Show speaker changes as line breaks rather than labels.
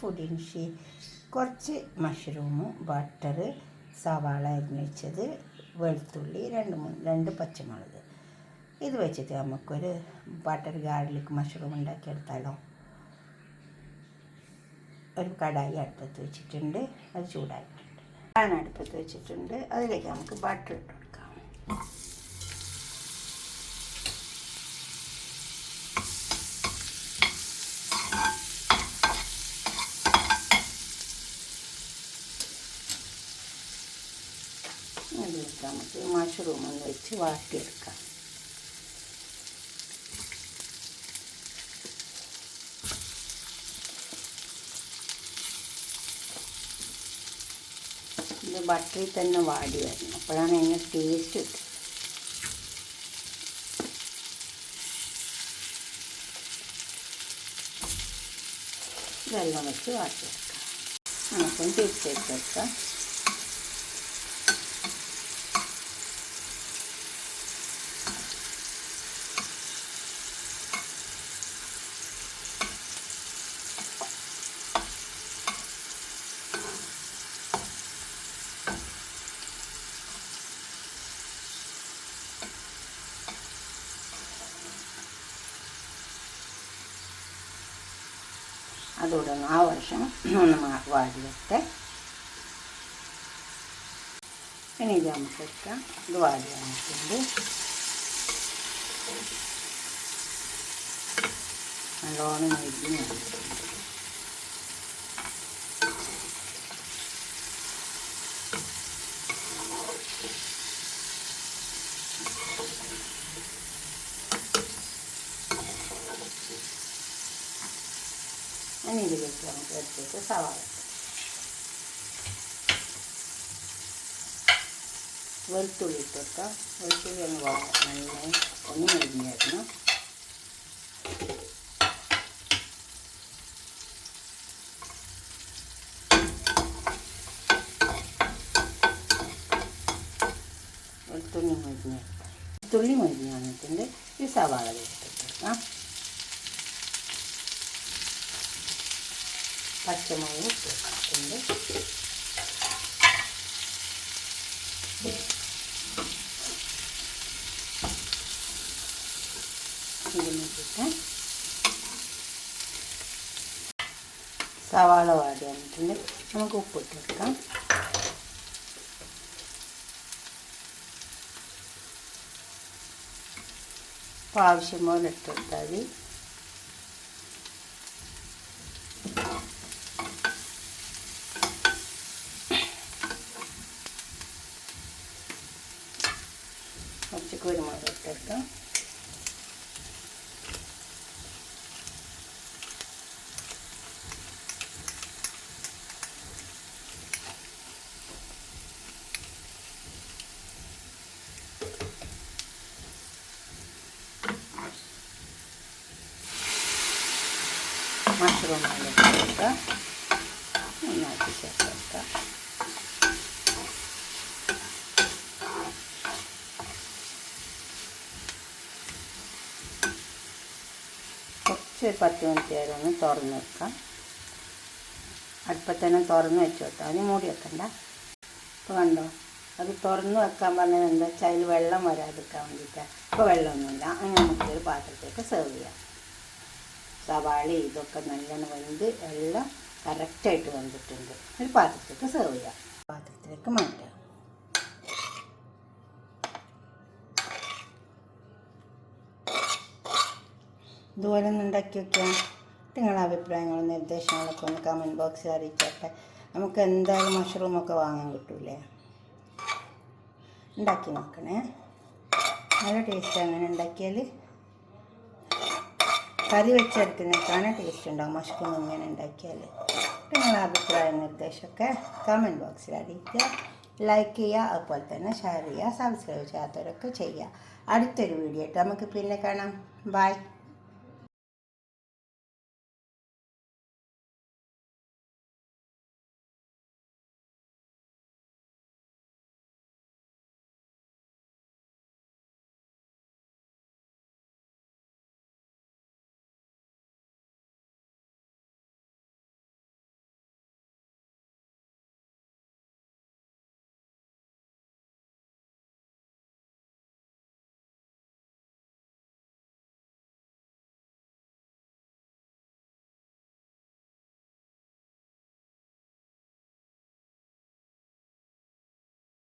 ഫുഡിൻഷി, കുറച്ച് mushroom, butter, സവാള അരിഞ്ഞ് വെച്ചത്, വെളുത്തുള്ളി, രണ്ട് പച്ചമുളക്. ഇത് വെച്ചിട്ട് നമുക്കൊരു ബട്ടർ ഗാർലിക് മഷ്റൂം ഉണ്ടാക്കിയെടുത്താലോ. ഒരു കടായി അടുപ്പത്ത് വെച്ചിട്ടുണ്ട്, അത് ചൂടായിട്ടുണ്ട്. പാൻ അടുപ്പത്ത് വെച്ചിട്ടുണ്ട്, അതിലേക്ക് നമുക്ക് ബട്ടർ ഇട്ട് കൊടുക്കാം. അതിലേക്ക് നമുക്ക് മഷ്റൂം ഒന്ന് വെച്ച് വാട്ടിയെടുക്കാം. ഇത് ബട്ടറിൽ തന്നെ വാടി വരണം, അപ്പോഴാണ് അതിന് ടേസ്റ്റ് കിട്ടുന്നത്. വെള്ളം വെച്ച് വാട്ടിയെടുക്കാം. നമുക്കൊന്ന് തിരിച്ചേക്ക് വെക്കാം. അതോടെ ആ വർഷം ഒന്ന് വാടിയിട്ട് ഇനി ഇത് നമുക്ക് വെക്കാം. ഇത് വാടി വന്നിട്ടുണ്ട്. നല്ലോണം മെരിഞ്ഞ് വന്നിട്ടുണ്ട്. ഇനി ഇതിലേക്ക് നമുക്ക് എടുത്തിട്ട് സവാള, വെളുത്തുള്ളി ഇട്ട് വെക്കാം. വെളുത്തുള്ളി ഒന്ന് മെരിഞ്ഞായിരുന്നു. വെളുത്തുള്ളി മെരിഞ്ഞ് വന്നിട്ടുണ്ട്. ഈ സവാള വെച്ചിട്ടെടുക്കാം. പച്ചമുളക് ഇട്ട് വെച്ചിട്ടുണ്ട്. ഇതിനൊക്കെ സവാള വാടി വന്നിട്ടുണ്ട്. നമുക്ക് ഉപ്പിട്ട് വെക്കാം. അപ്പോൾ ആവശ്യം പോലെ ഇട്ട് കൊടുത്താൽ മതി. കുറച്ച് കുരുമുളക് ഇട്ടെടുക്കാം. മഷ്റൂം ഇട്ടെടുക്കാം. നന്നായിട്ട് ചേർത്തെടുക്കാം. കുറച്ച് 10 മിനിറ്റ് നേരം ഒന്ന് തുറന്ന് വെക്കാം. അടുപ്പത്ത് തന്നെ തുറന്ന് വെച്ച് വെക്കാം, അതിന് മൂടി വെക്കണ്ട. ഇപ്പോൾ കണ്ടോ, അത് തുറന്ന് വെക്കാൻ പറഞ്ഞത് എന്താ വെച്ചാൽ അതിൽ വെള്ളം വരാതിരിക്കാൻ വേണ്ടിയിട്ടാണ്. ഇപ്പോൾ വെള്ളമൊന്നുമില്ല. അങ്ങനെ നമുക്കൊരു പാത്രത്തേക്ക് സെർവ് ചെയ്യാം. സവാള ഇതൊക്കെ നല്ലോണം വെന്ത് എല്ലാം കറക്റ്റായിട്ട് വെന്തിട്ടുണ്ട്. ഒരു പാത്രത്തേക്ക് സെർവ് ചെയ്യാം. പാത്രത്തിലേക്ക് മാറ്റാം. ഇതുപോലെ ഒന്ന് ഉണ്ടാക്കി വയ്ക്കാം. നിങ്ങളുടെ അഭിപ്രായങ്ങളും നിർദ്ദേശങ്ങളൊക്കെ ഒന്ന് കമൻറ്റ് ബോക്സിൽ അറിയിച്ചോട്ടെ. നമുക്ക് എന്തായാലും മഷ്റൂമൊക്കെ വാങ്ങാൻ കിട്ടൂലേ. ഉണ്ടാക്കി നോക്കണേ, നല്ല ടേസ്റ്റ്. അങ്ങനെ ഉണ്ടാക്കിയാൽ കറി വെച്ചെടുക്കുന്നേക്കാണ് ടേസ്റ്റ് ഉണ്ടാവും മഷ്റൂം ഇങ്ങനെ ഉണ്ടാക്കിയാൽ. നിങ്ങളുടെ അഭിപ്രായ നിർദ്ദേശമൊക്കെ കമൻറ്റ് ബോക്സിൽ അറിയിക്കുക. ലൈക്ക് ചെയ്യുക, അതുപോലെ തന്നെ ഷെയർ ചെയ്യുക. സബ്സ്ക്രൈബ് ചെയ്യാത്തവരൊക്കെ ചെയ്യുക. അടുത്തൊരു വീഡിയോ ആയിട്ട് നമുക്ക് പിന്നെ കാണാം. ബൈ.